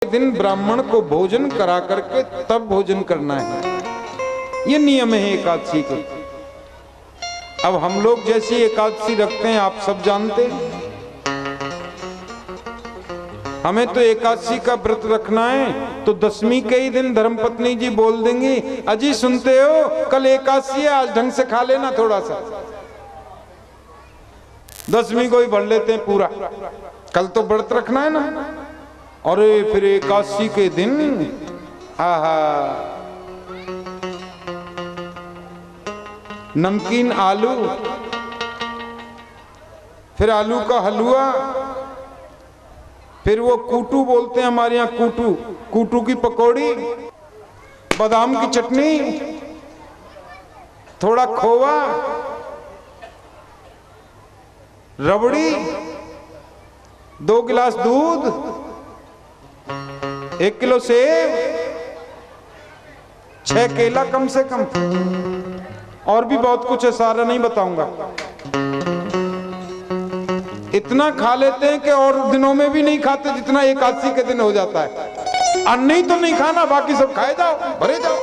दिन ब्राह्मण को भोजन करा करके तब भोजन करना है, ये नियम है एकादशी के। अब हम लोग जैसी एकादशी रखते हैं आप सब जानते हैं। हमें तो एकादशी का व्रत रखना है तो दशमी के ही दिन धर्मपत्नी जी बोल देंगी, अजी सुनते हो कल एकादशी है, आज ढंग से खा लेना थोड़ा सा। दशमी को ही भर लेते हैं पूरा, कल तो व्रत रखना है ना। और फिर एकादशी के दिन आहा नमकीन आलू, फिर आलू का हलवा, फिर वो कूटू बोलते हैं हमारे यहाँ, कूटू, कूटू की पकौड़ी, बादाम की चटनी, थोड़ा खोवा, रबड़ी, 2 गिलास दूध, 1 किलो सेब, 6 केला कम से कम, और भी बहुत कुछ है, सारा नहीं बताऊंगा। इतना खा लेते हैं कि और दिनों में भी नहीं खाते जितना एकादशी के दिन हो जाता है। अन्न ही तो नहीं खाना, बाकी सब खाए जाओ, भरे जाओ।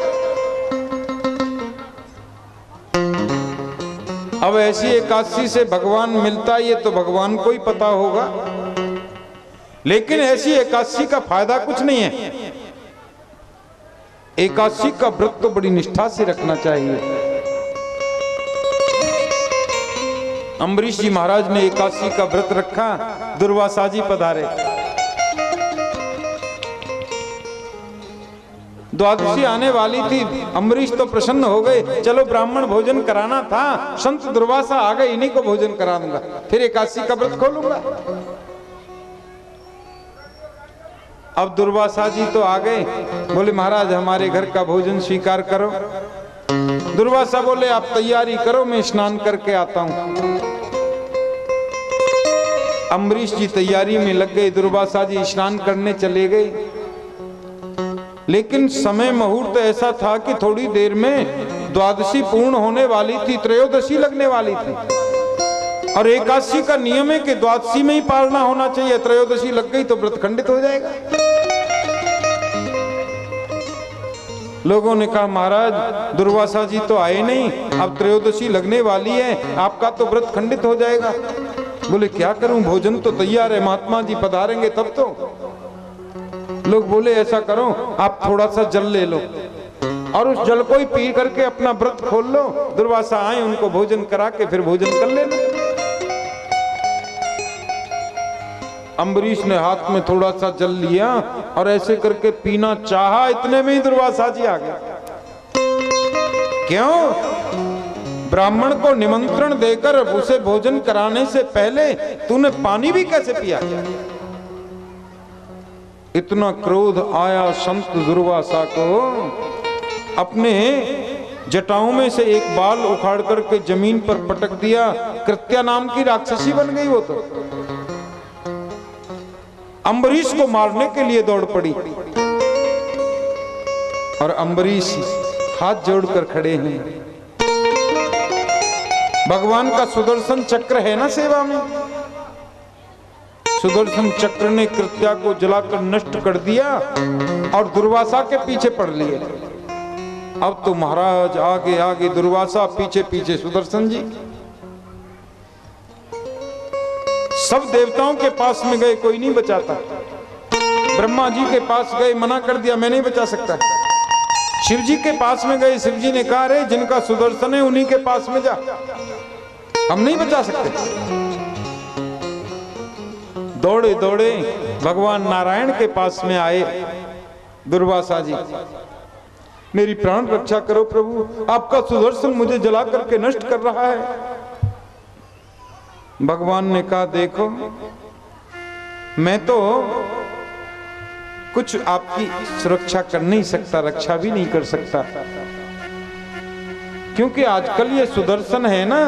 अब ऐसी एकादशी से भगवान मिलता है ये तो भगवान को ही पता होगा, लेकिन ऐसी एकादशी का फायदा कुछ नहीं है। एकादशी का व्रत तो बड़ी निष्ठा से रखना चाहिए। अम्बरीश जी महाराज ने एकादशी का व्रत रखा, दुर्वासा जी पधारे। द्वादशी आने वाली थी, अम्बरीश तो प्रसन्न हो गए, चलो ब्राह्मण भोजन कराना था, संत दुर्वासा आ गए, इन्हीं को भोजन करा दूंगा, फिर एकादशी का व्रत खोलूंगा। अब दुर्वासा जी तो आ गए, बोले महाराज हमारे घर का भोजन स्वीकार करो। दुर्वासा बोले आप तैयारी करो, मैं स्नान करके आता हूं। अम्बरीश जी तैयारी में लग गए, दुर्वासा जी स्नान करने चले गए। लेकिन समय मुहूर्त ऐसा था कि थोड़ी देर में द्वादशी पूर्ण होने वाली थी, त्रयोदशी लगने वाली थी। और एकादशी का नियम है कि द्वादशी में ही पालना होना चाहिए, त्रयोदशी लग गई तो व्रत खंडित हो जाएगा। लोगों ने कहा महाराज दुर्वासा जी तो आए नहीं, अब त्रयोदशी लगने वाली है, आपका तो व्रत खंडित हो जाएगा। बोले क्या करूं, भोजन तो तैयार है, महात्मा जी पधारेंगे तब तो। लोग बोले ऐसा करो आप थोड़ा सा जल ले लो और उस जल को ही पी करके अपना व्रत खोल लो। दुर्वासा आए, उनको भोजन करा के फिर भोजन कर लेना। अम्बरीश ने हाथ में थोड़ा सा जल लिया और ऐसे करके पीना चाहा, इतने में ही दुर्वासा जी आ गए। क्यों? ब्राह्मण को निमंत्रण देकर उसे भोजन कराने से पहले तूने पानी भी कैसे पिया? इतना क्रोध आया संत दुर्वासा को, अपने जटाओं में से एक बाल उखाड़ करके जमीन पर पटक दिया। कृत्या नाम की राक्षसी बन गई वो तो, अम्बरीश को मारने के लिए दौड़ पड़ी। और अम्बरीश हाथ जोड़कर खड़े हैं। भगवान का सुदर्शन चक्र है ना सेवा में, सुदर्शन चक्र ने कृत्या को जलाकर नष्ट कर दिया और दुर्वासा के पीछे पड़ लिए। अब तो महाराज आगे आगे दुर्वासा, पीछे पीछे सुदर्शन जी। सब देवताओं के पास में गए, कोई नहीं बचाता। ब्रह्मा जी के पास गए, मना कर दिया मैं नहीं बचा सकता। शिव जी के पास में गए, शिव जी ने कहा रे जिनका सुदर्शन है उन्हीं के पास में जा, हम नहीं बचा सकते। दौड़े दौड़े भगवान नारायण के पास में आए। दुर्वासा जी मेरी प्राण रक्षा करो प्रभु, आपका सुदर्शन मुझे जला करके नष्ट कर रहा है। भगवान ने कहा देखो मैं तो कुछ आपकी सुरक्षा कर नहीं सकता, रक्षा भी नहीं कर सकता, क्योंकि आजकल ये सुदर्शन है ना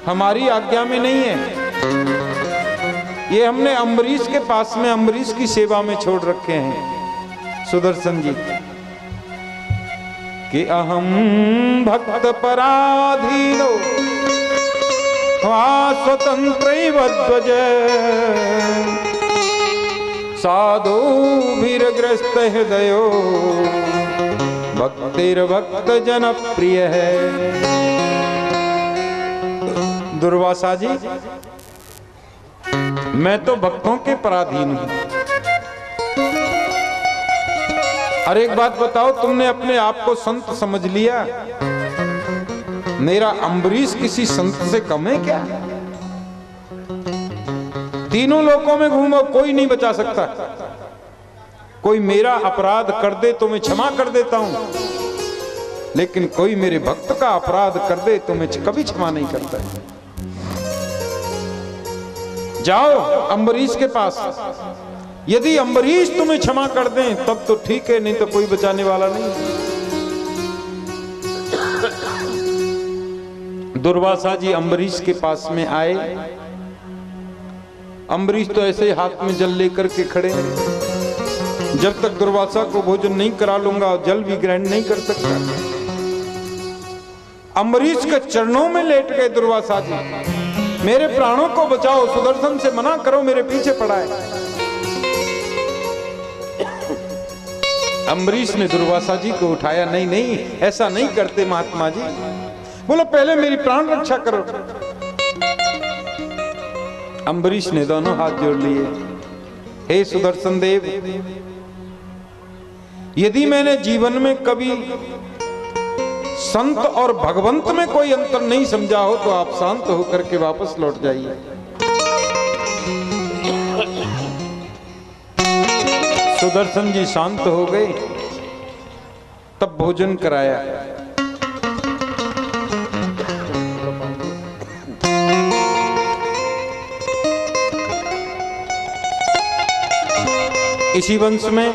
हमारी आज्ञा में नहीं है, ये हमने अम्बरीश के पास में, अम्बरीश की सेवा में छोड़ रखे हैं सुदर्शन जी। कि अहम भक्त पराधीनो स्वतंत्र ध्वज साधुभिर्ग्रस्त हृदयो भक्तिर्भक्त जन प्रिय है। दुर्वासा जी, मैं तो भक्तों के पराधीन हूं। और एक बात बताओ, तुमने अपने आप को संत समझ लिया? मेरा अम्बरीश किसी संत से कम है क्या? तीनों लोकों में घूमो, कोई नहीं बचा सकता। कोई मेरा अपराध कर दे तो मैं क्षमा कर देता हूं, लेकिन कोई मेरे भक्त का अपराध कर दे तो मैं कभी क्षमा नहीं करता। जाओ अम्बरीश के पास, यदि अम्बरीश तुम्हें क्षमा कर दें तब तो ठीक है, नहीं तो कोई बचाने वाला नहीं। दुर्वासा जी अम्बरीश के पास में आए। अम्बरीश तो ऐसे हाथ में जल लेकर के खड़े हैं। जब तक दुर्वासा को भोजन नहीं करा लूंगा जल भी ग्रहण नहीं कर सकता। अम्बरीश के चरणों में लेट गए दुर्वासा जी, मेरे प्राणों को बचाओ, सुदर्शन से मना करो, मेरे पीछे पड़ा है। अम्बरीश ने दुर्वासा जी को उठाया, नहीं नहीं ऐसा नहीं करते महात्मा जी, बोलो पहले मेरी प्राण रक्षा करो। अम्बरीश ने दोनों हाथ जोड़ लिए, हे सुदर्शन देव, यदि मैंने जीवन में कभी संत और भगवंत में कोई अंतर नहीं समझा हो तो आप शांत होकर के वापस लौट जाइए। सुदर्शन जी शांत हो गए, तब भोजन कराया। इसी वंश में